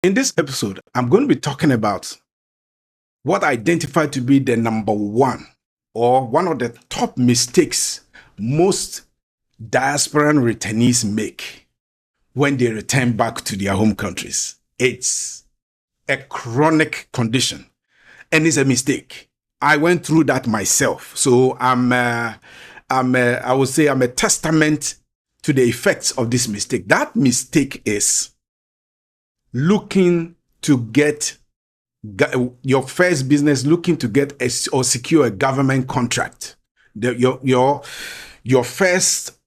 In this episode, I'm going to be talking about what I identify to be the number one or one of the top mistakes most diasporan returnees make when they return back to their home countries. It's a chronic condition and it's a mistake. I went through that myself. So I would say I'm a testament to the effects of this mistake. That mistake is looking to get your first business, looking to get or secure a government contract. Your first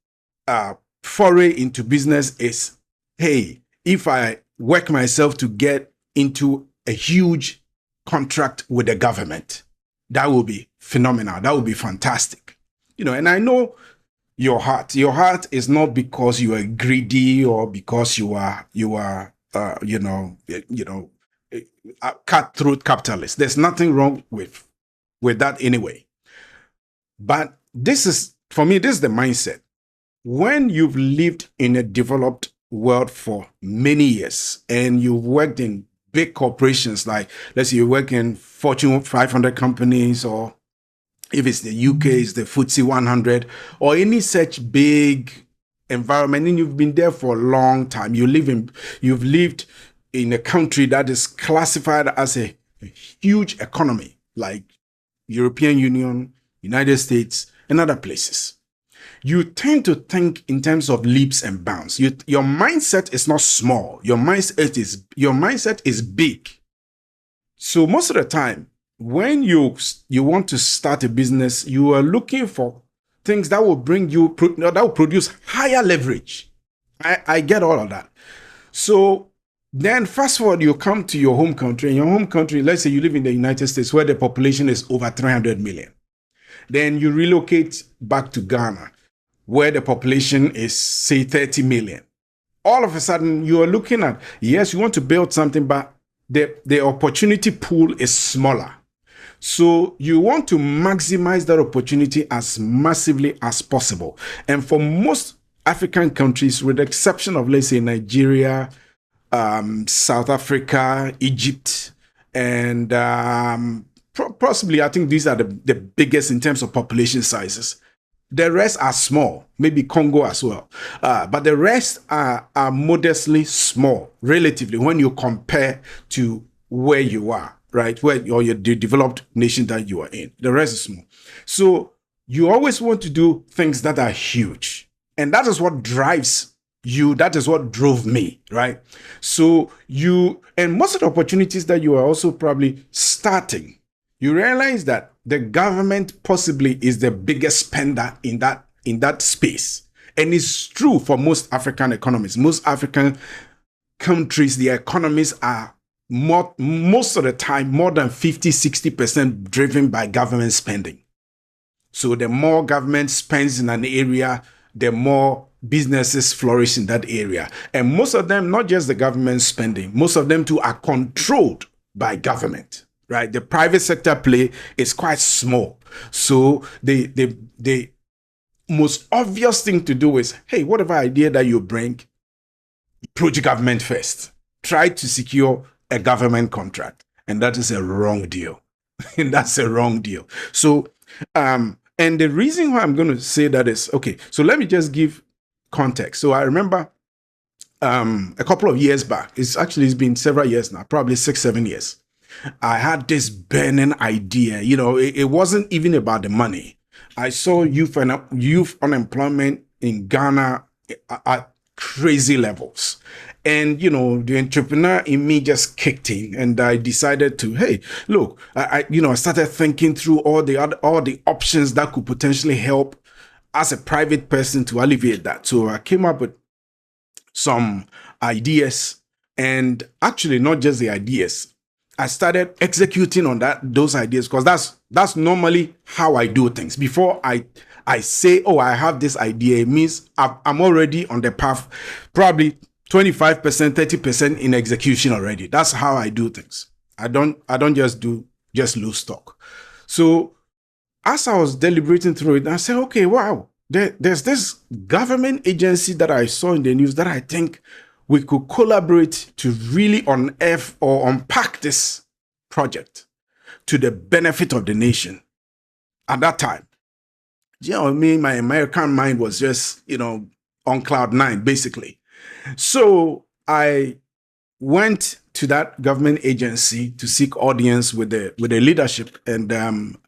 foray into business is, hey, if I work myself to get into a huge contract with the government, that will be phenomenal. That will be fantastic. And I know your heart. Your heart is not because you are greedy or because you are cutthroat capitalist. There's nothing wrong with that anyway. But this is, for me, this is the mindset. When you've lived in a developed world for many years and you've worked in big corporations, like let's say you work in Fortune 500 companies, or if it's the UK, it's the FTSE 100, or any such big environment, and you've been there for a long time. You've lived in a country that is classified as a huge economy, like European Union, United States, and other places. You tend to think in terms of leaps and bounds. Your mindset is not small. Your mindset is big. So most of the time, when you want to start a business, you are looking for things that will that will produce higher leverage. I get all of that. So then fast forward, you come to your home country. In your home country, let's say you live in the United States, where the population is over 300 million. Then you relocate back to Ghana, where the population is, say, 30 million. All of a sudden, you are looking at, yes, you want to build something, but the opportunity pool is smaller. So you want to maximize that opportunity as massively as possible. And for most African countries, with the exception of, let's say, Nigeria, South Africa, Egypt, and possibly, I think these are the biggest in terms of population sizes. The rest are small, maybe Congo as well. But the rest are modestly small, relatively, when you compare to where you are, right? Or the developed nation that you are in. The rest is small. So you always want to do things that are huge. And that is what drives you. That is what drove me, right? So and most of the opportunities that you are also probably starting, you realize that the government possibly is the biggest spender in that space. And it's true for most African economies. Most African countries, their economies are most of the time more than 50-60% driven by government spending. So the more government spends in an area, the more businesses flourish in that area. And most of them, not just the government spending, most of them too are controlled by government. Right, the private sector play is quite small. So the most obvious thing to do is, hey, whatever idea that you bring, approach government first. Try to secure a government contract, and that is a wrong deal. And that's a wrong deal. So, and the reason why I'm going to say that is, okay, so let me just give context. So I remember a couple of years back, it's been several years now, probably 6-7 years. I had this burning idea. It wasn't even about the money. I saw youth unemployment in Ghana at crazy levels. And, the entrepreneur in me just kicked in, and I decided to, hey, look, I started thinking through all the options that could potentially help as a private person to alleviate that. So I came up with some ideas, and actually not just the ideas. I started executing on those ideas, because that's normally how I do things. Before I say, oh, I have this idea, it means I'm already on the path, probably 25%, 30% in execution already. That's how I do things. I don't just lose talk. So as I was deliberating through it, I said, okay, wow, there's this government agency that I saw in the news that I think we could collaborate to really unearth or unpack this project to the benefit of the nation. At that time, my American mind was just, on cloud nine, basically. So I went to that government agency to seek audience with the leadership, and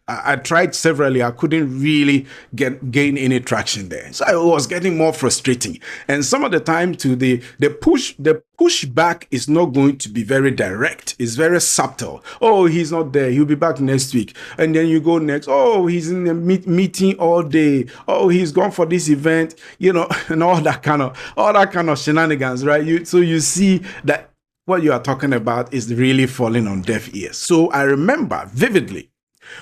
I tried severally. I couldn't really gain any traction there, so I was getting more frustrating. And some of the time, the pushback is not going to be very direct. It's very subtle. Oh, he's not there. He'll be back next week. And then you go next. Oh, he's in a meeting all day. Oh, he's gone for this event. And all that kind of shenanigans, right? So you see that what you are talking about is really falling on deaf ears. So I remember vividly,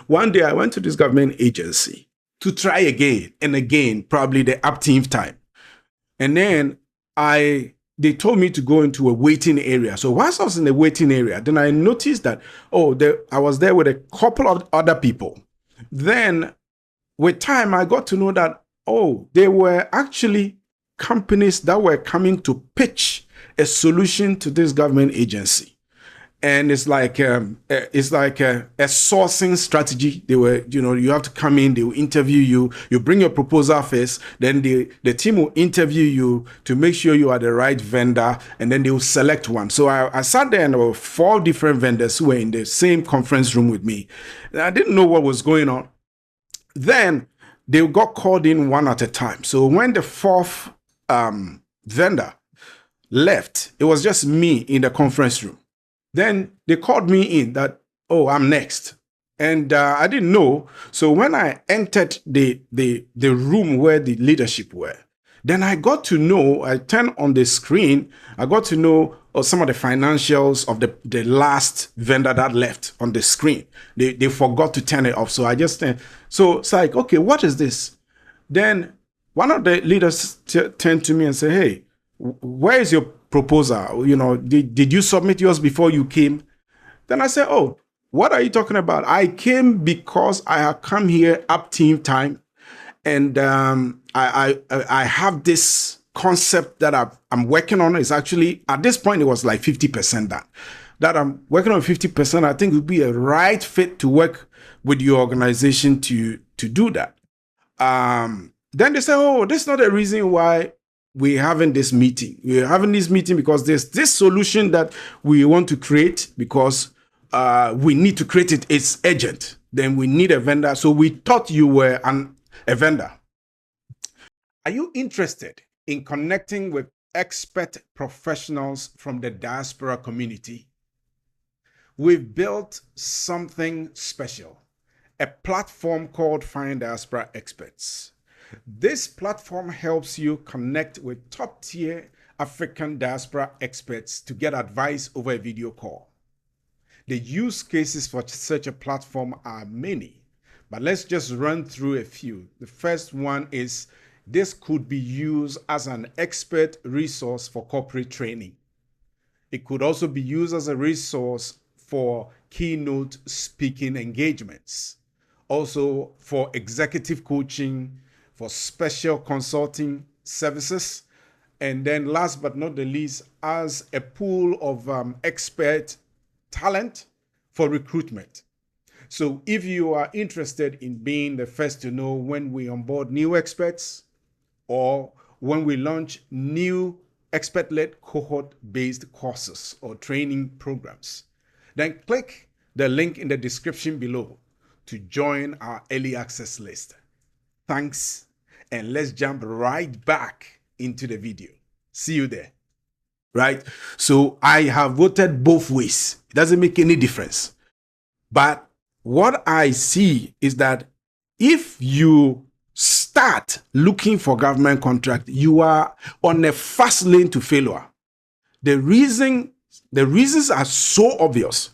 one day I went to this government agency to try again and again, probably the upteenth time. And then they told me to go into a waiting area. So whilst I was in the waiting area, then I noticed that, I was there with a couple of other people. Then with time, I got to know that, they were actually companies that were coming to pitch a solution to this government agency. And it's like a sourcing strategy. They were, you have to come in, they will interview you, you bring your proposal first, then the team will interview you to make sure you are the right vendor, and then they will select one. So I sat there, and there were 4 different vendors who were in the same conference room with me. And I didn't know what was going on. Then they got called in one at a time. So when the 4th vendor left, it was just me in the conference room. Then they called me in that, I'm next. And I didn't know. So when I entered the room where the leadership were, then I got to know, I turned on the screen, I got to know some of the financials of the last vendor that left on the screen. They forgot to turn it off. So I just, so it's like, okay, what is this? Then one of the leaders turned to me and said, hey, where is your proposal? Did you submit yours before you came? Then I said, what are you talking about? I came because I have come here up team time, and I have this concept that I'm working on. It's actually, at this point, it was like 50% done. That I'm working on 50%. I think it would be a right fit to work with your organization to do that. Then they say, this is not a reason why we're having this meeting. We're having this meeting because there's this solution that we want to create, because we need to create it. It's urgent. Then we need a vendor. So we thought you were a vendor. Are you interested in connecting with expert professionals from the diaspora community? We've built something special, a platform called Find Diaspora Experts. This platform helps you connect with top-tier African diaspora experts to get advice over a video call. The use cases for such a platform are many, but let's just run through a few. The first one is, this could be used as an expert resource for corporate training. It could also be used as a resource for keynote speaking engagements, also for executive coaching, for special consulting services, and then last but not the least, as a pool of expert talent for recruitment. So if you are interested in being the first to know when we onboard new experts, or when we launch new expert-led cohort-based courses or training programs, then click the link in the description below to join our early access list. Thanks, and let's jump right back into the video. See you there. Right? So I have voted both ways. It doesn't make any difference. But what I see is that if you start looking for government contract, you are on a fast lane to failure. The reasons are so obvious.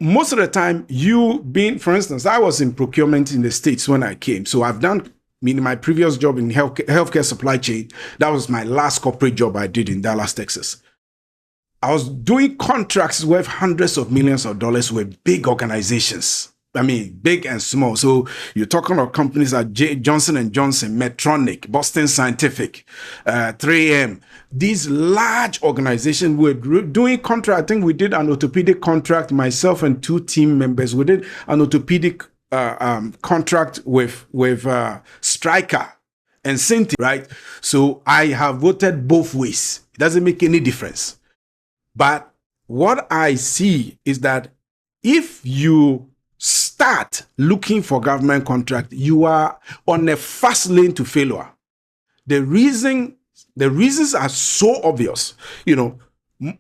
Most of the time, for instance, I was in procurement in the States when I came. So I've done, my previous job in healthcare supply chain, that was my last corporate job I did in Dallas, Texas. I was doing contracts worth hundreds of millions of dollars with big organizations. I mean, big and small. So you're talking about companies like Johnson & Johnson, Medtronic, Boston Scientific, 3M. These large organizations were doing contract. I think we did an orthopedic contract, myself and 2 team members. We did an orthopedic contract with Stryker and Cinti, right? So I have voted both ways. It doesn't make any difference. But what I see is that if you start looking for government contract, you are on a fast lane to failure. The reasons are so obvious.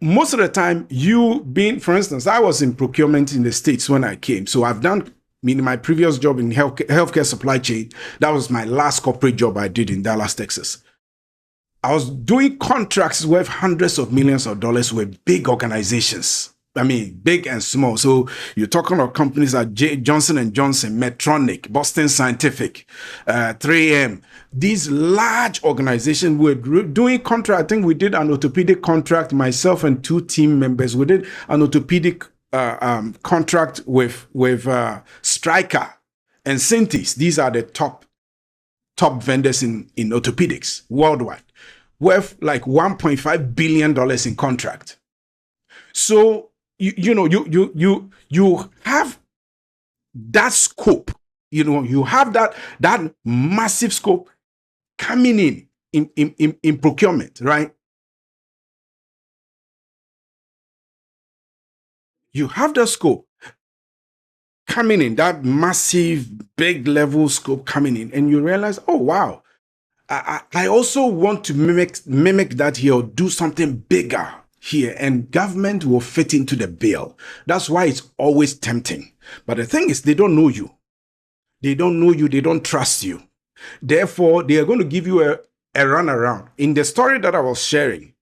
Most of the time, for instance, I was in procurement in the States when I came. So I've done, in my previous job in healthcare supply chain, that was my last corporate job I did in Dallas, Texas. I was doing contracts worth hundreds of millions of dollars with big organizations. I mean, big and small. So you're talking about companies like Johnson & Johnson, Medtronic, Boston Scientific, 3M. These large organizations were doing contract. I think we did an orthopedic contract, myself and 2 team members. We did an orthopedic contract with Stryker and Cinti. These are the top vendors in orthopedics worldwide, worth like $1.5 billion in contract. So you have that scope, you have that massive scope coming in procurement, right? You have the scope coming in, that massive, big level scope coming in, and you realize, oh wow, I also want to mimic that here, or do something bigger here, and government will fit into the bill. That's why it's always tempting. But the thing is, they don't know you. They don't know you. They don't trust you. Therefore, they are going to give you a runaround. In the story that I was sharing,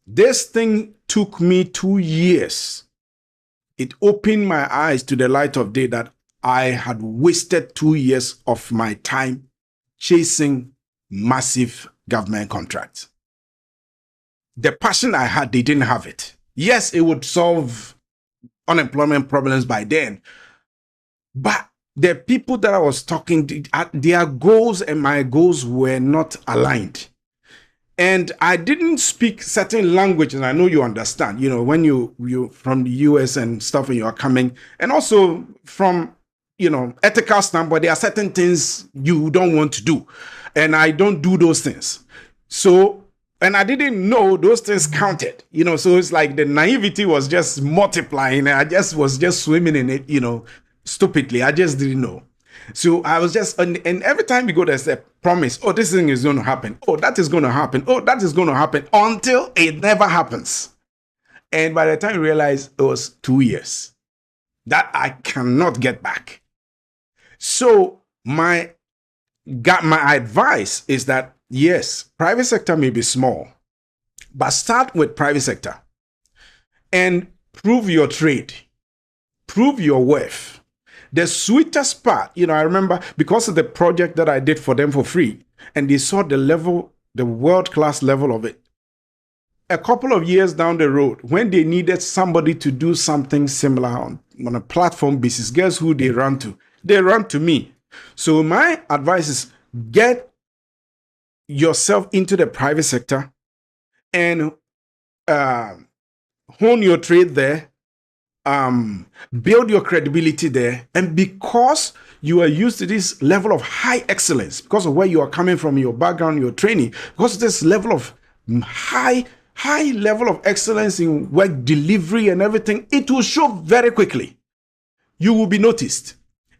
this thing took me 2 years. It opened my eyes to the light of day that I had wasted 2 years of my time chasing massive government contracts. The passion I had, they didn't have it. Yes, it would solve unemployment problems by then. But the people that I was talking to, their goals and my goals were not aligned. And I didn't speak certain languages. I know you understand, when you from the US and stuff, and you are coming, and also from, ethical standpoint, there are certain things you don't want to do. And I don't do those things. So, and I didn't know those things counted, so it's like the naivety was just multiplying. And I was just swimming in it, stupidly. I just didn't know. So I was just, and every time we go, there's a promise. Oh, this thing is going to happen. Oh, that is going to happen. Oh, that is going to happen, until it never happens. And by the time I realized, it was 2 years that I cannot get back. So my advice is that, yes, private sector may be small, but start with private sector and prove your trade, prove your worth. The sweetest part, I remember, because of the project that I did for them for free, and they saw the level, the world-class level of it. A couple of years down the road, when they needed somebody to do something similar on a platform basis, guess who they ran to? They ran to me. So my advice is, get yourself into the private sector and hone your trade there. Build your credibility there, and because you are used to this level of high excellence, because of where you are coming from, your background, your training, because of this level of high level of excellence in work delivery and everything, it will show very quickly. You will be noticed,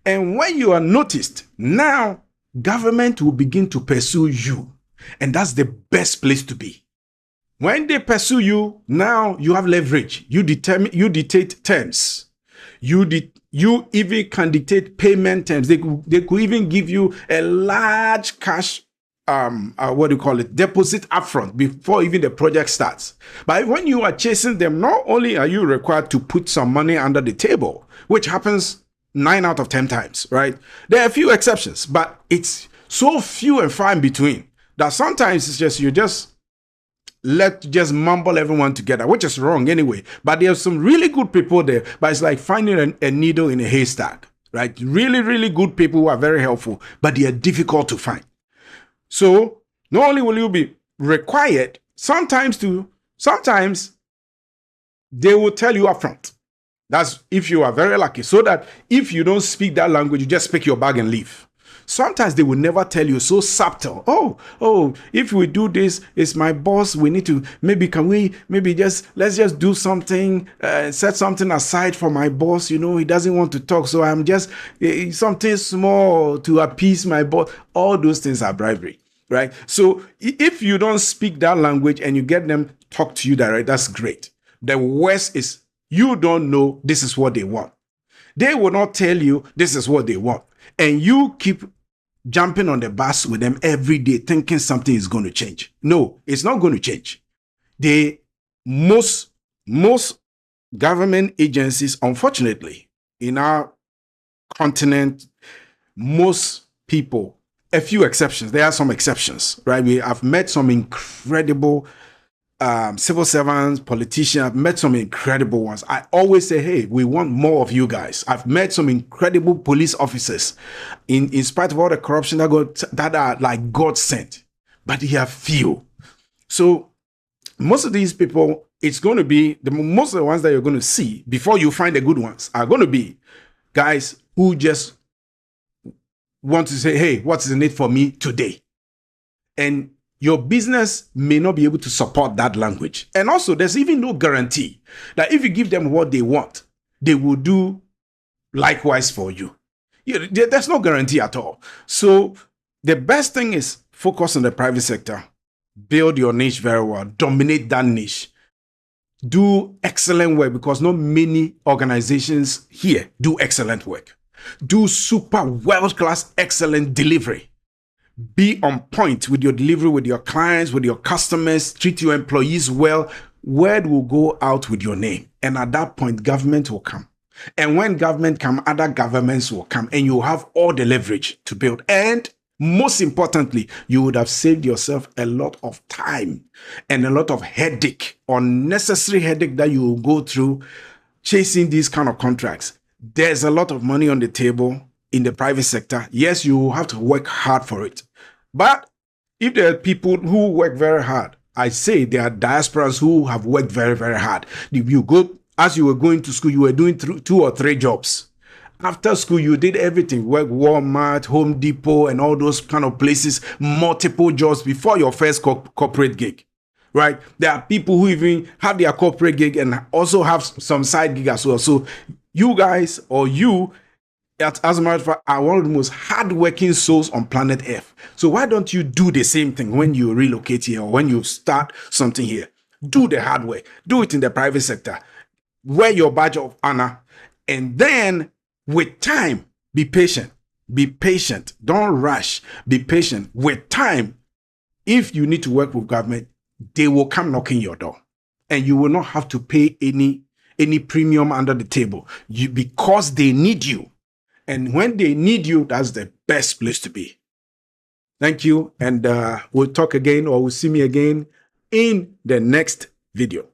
and when you are noticed, now government will begin to pursue you, and that's the best place to be. When they pursue you, now you have leverage. You dictate terms. You even can dictate payment terms. They could even give you a large cash, deposit upfront before even the project starts. But when you are chasing them, not only are you required to put some money under the table, which happens 9 out of 10 times, right? There are a few exceptions, but it's so few and far in between that sometimes it's just, let's just mumble everyone together, which is wrong anyway. But there's some really good people there, but it's like finding a needle in a haystack, right? Really, really good people who are very helpful, but they are difficult to find. So not only will you be required, sometimes they will tell you up front. That's if you are very lucky. So that if you don't speak that language, you just pick your bag and leave. Sometimes they will never tell you, so subtle. Oh, if we do this, it's my boss. We need to, let's just do something, set something aside for my boss. You know, he doesn't want to talk. So I'm just something small to appease my boss. All those things are bribery, right? So if you don't speak that language and you get them talk to you direct, that's great. The worst is you don't know this is what they want. They will not tell you this is what they want. And you keep jumping on the bus with them every day thinking something is going to change. No, it's not going to change. Most government agencies, unfortunately, in our continent, most people, a few exceptions, there are some exceptions, right? I've met some incredible civil servants, politicians. I've met some incredible ones. I always say, hey, we want more of you guys. I've met some incredible police officers in spite of all the corruption that are like God sent, but they are few. So most of these people, it's going to be most of the ones that you're going to see before you find the good ones are going to be guys who just want to say, hey, what's in it for me today? And your business may not be able to support that language. And also, there's even no guarantee that if you give them what they want, they will do likewise for you. There's no guarantee at all. So the best thing is focus on the private sector. Build your niche very well. Dominate that niche. Do excellent work because not many organizations here do excellent work. Do super world-class excellent delivery. Be on point with your delivery, with your clients, with your customers. Treat your employees well. Word will go out with your name. And at that point, government will come. And when government come, other governments will come. And you have all the leverage to build. And most importantly, you would have saved yourself a lot of time and a lot of headache, unnecessary headache that you will go through chasing these kind of contracts. There's a lot of money on the table in the private sector. Yes, you have to work hard for it. But if there are people who work very hard, I say there are diasporans who have worked very, very hard. If you go, as you were going to school, you were doing 2 or 3 jobs. After school, you did everything, work Walmart, Home Depot, and all those kind of places, multiple jobs before your first corporate gig, right? There are people who even have their corporate gig and also have some side gig as well. So you guys, or you, as a matter of fact, are one of the most hardworking souls on planet Earth. So why don't you do the same thing when you relocate here or when you start something here? Do the hard work. Do it in the private sector. Wear your badge of honor. And then with time, be patient. Be patient. Don't rush. Be patient. With time, if you need to work with government, they will come knocking your door. And you will not have to pay any premium under the table because they need you. And when they need you, that's the best place to be. Thank you. And we'll talk again, or we'll see me again in the next video.